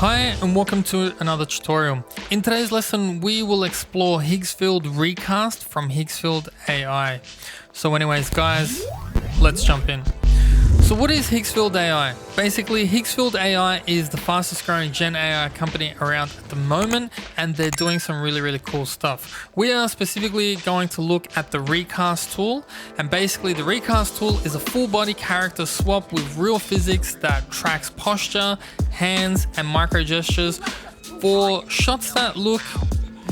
Hi and welcome to another tutorial. In today's lesson we will explore Higgsfield Recast from Higgsfield AI. So anyways guys, let's jump in. So what is Higgsfield AI? Basically Higgsfield AI is the fastest growing Gen AI company around at the moment, and they're doing some really cool stuff. We are specifically going to look at the Recast tool, and basically the Recast tool is a full body character swap with real physics that tracks posture, hands and micro gestures for shots that look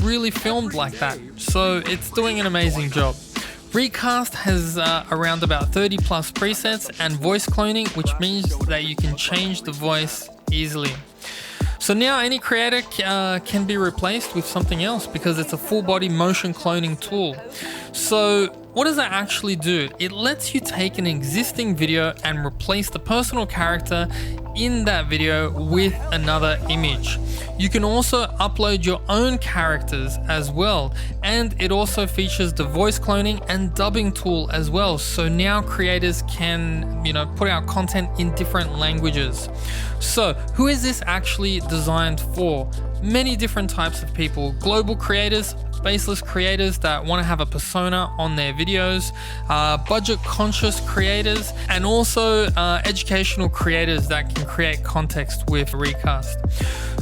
really filmed like that. So it's doing an amazing job. Recast has around about 30 plus presets and voice cloning, which means that you can change the voice easily. So now any creator can be replaced with something else because it's a full body motion cloning tool. So what does that actually do? It lets you take an existing video and replace the personal character in that video with another image. You can also upload your own characters as well, and it also features the voice cloning and dubbing tool as well. So now creators can, put out content in different languages. So who is this actually designed for? Many different types of people: global creators, faceless creators that want to have a persona on their videos, budget conscious creators, and also educational creators that can create context with Recast.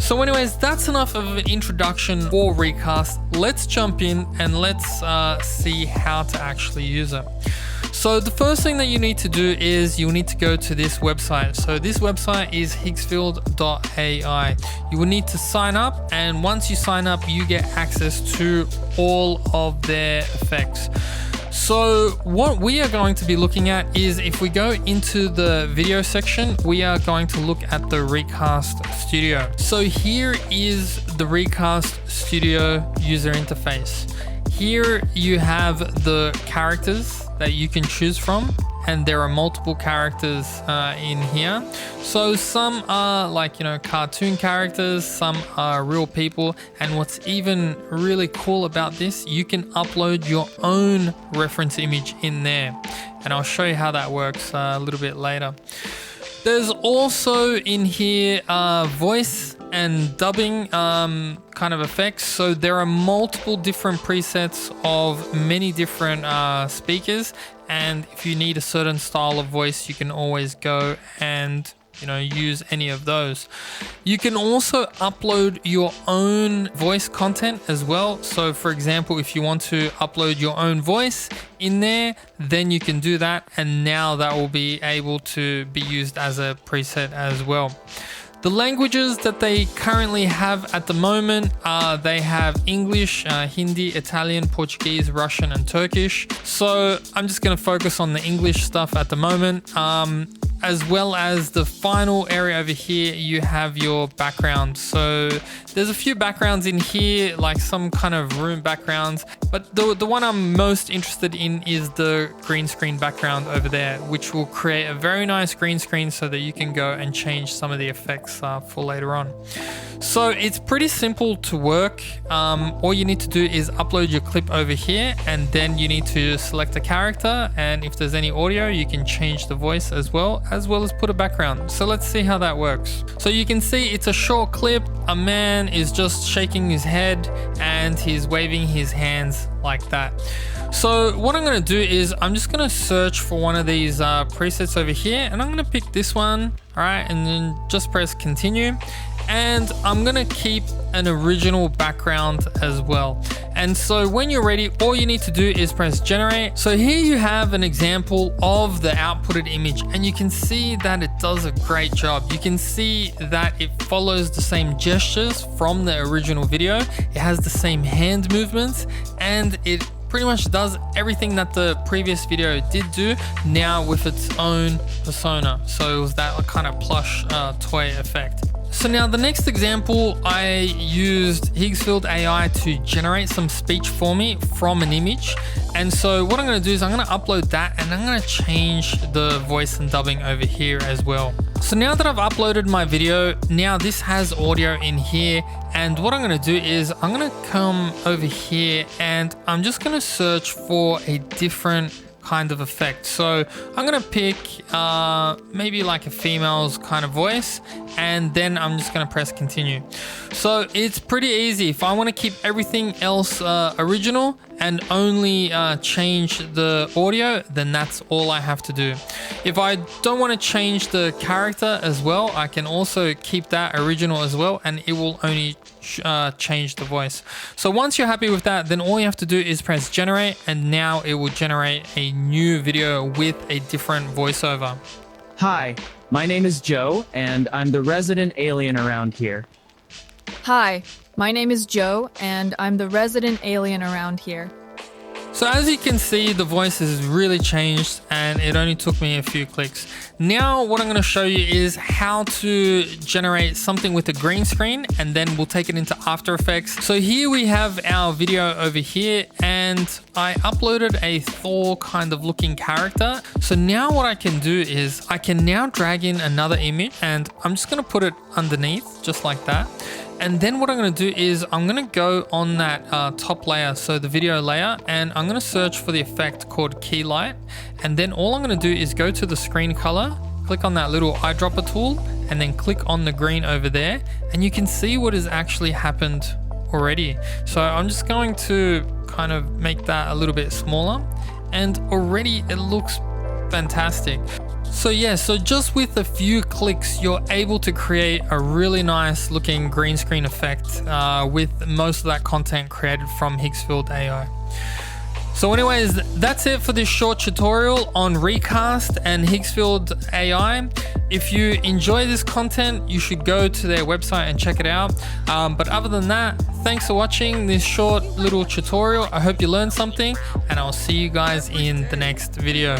So anyways, that's enough of an introduction for Recast. Let's jump in and let's see how to actually use it. So the first thing that you need to do is you need to go to this website. So this website is higgsfield.ai. You will need to sign up, and once you sign up, you get access to all of their effects. So what we are going to be looking at is, if we go into the video section, we are going to look at the Recast Studio. So here is the Recast Studio user interface. Here you have the characters that you can choose from, and there are multiple characters in here. So some are like, cartoon characters, some are real people, and what's even really cool about this, you can upload your own reference image in there, and I'll show you how that works a little bit later. There's also in here voice and dubbing kind of effects. So there are multiple different presets of many different speakers, and if you need a certain style of voice, you can always go and use any of those. You can also upload your own voice content as well. So for example, if you want to upload your own voice in there, then you can do that, and now that will be able to be used as a preset as well. The languages that they currently have at the moment they have English, Hindi, Italian, Portuguese, Russian, and Turkish. So I'm just going to focus on the English stuff at the moment. As well as the final area over here, you have your background. So there's a few backgrounds in here, like some kind of room backgrounds, but the one I'm most interested in is the green screen background over there, which will create a very nice green screen so that you can go and change some of the effects for later on. So it's pretty simple to work. All you need to do is upload your clip over here, and then you need to select a character, and if there's any audio, you can change the voice as well as put a background. So let's see how that works. So you can see it's a short clip. A man is just shaking his head and he's waving his hands like that. So what I'm going to do is I'm just going to search for one of these presets over here, and I'm going to pick this one. All right, and then just press continue, and I'm going to keep an original background as well. And so when you're ready, all you need to do is press generate. So here you have an example of the outputted image, and you can see that it does a great job. You can see that it follows the same gestures from the original video. It has the same hand movements, and it pretty much does everything that the previous video did do, now with its own persona. So it was that kind of plush toy effect. So now the next example, I used Higgsfield AI to generate some speech for me from an image. And so what I'm going to do is I'm going to upload that, and I'm going to change the voice and dubbing over here as well. So now that I've uploaded my video, now this has audio in here, and what I'm going to do is I'm going to come over here and I'm just going to search for a different kind of effect. So I'm gonna pick maybe like a female's kind of voice, and then I'm just gonna press continue. So it's pretty easy. If I want to keep everything else original and only change the audio, then that's all I have to do. If I don't want to change the character as well, I can also keep that original as well, and it will only change the voice. So once you're happy with that, then all you have to do is press generate, and now it will generate a new video with a different voiceover. Hi, my name is Joe, and I'm the resident alien around here. Hi, my name is Joe, and I'm the resident alien around here. So as you can see, the voice has really changed, and it only took me a few clicks. Now what I'm going to show you is how to generate something with a green screen, and then we'll take it into After Effects. So here we have our video over here, and I uploaded a Thor kind of looking character. So now what I can do is I can now drag in another image, and I'm just going to put it underneath just like that. And then what I'm going to do is I'm going to go on that top layer, so the video layer, and I'm going to search for the effect called key light. And then all I'm going to do is go to the screen color, click on that little eyedropper tool, and then click on the green over there. And you can see what has actually happened already. So I'm just going to kind of make that a little bit smaller, and already it looks fantastic. So yeah, so just with a few clicks, you're able to create a really nice looking green screen effect with most of that content created from Higgsfield AI. So anyways, that's it for this short tutorial on Recast and Higgsfield AI. If you enjoy this content, you should go to their website and check it out. But other than that, thanks for watching this short little tutorial. I hope you learned something, and I'll see you guys in the next video.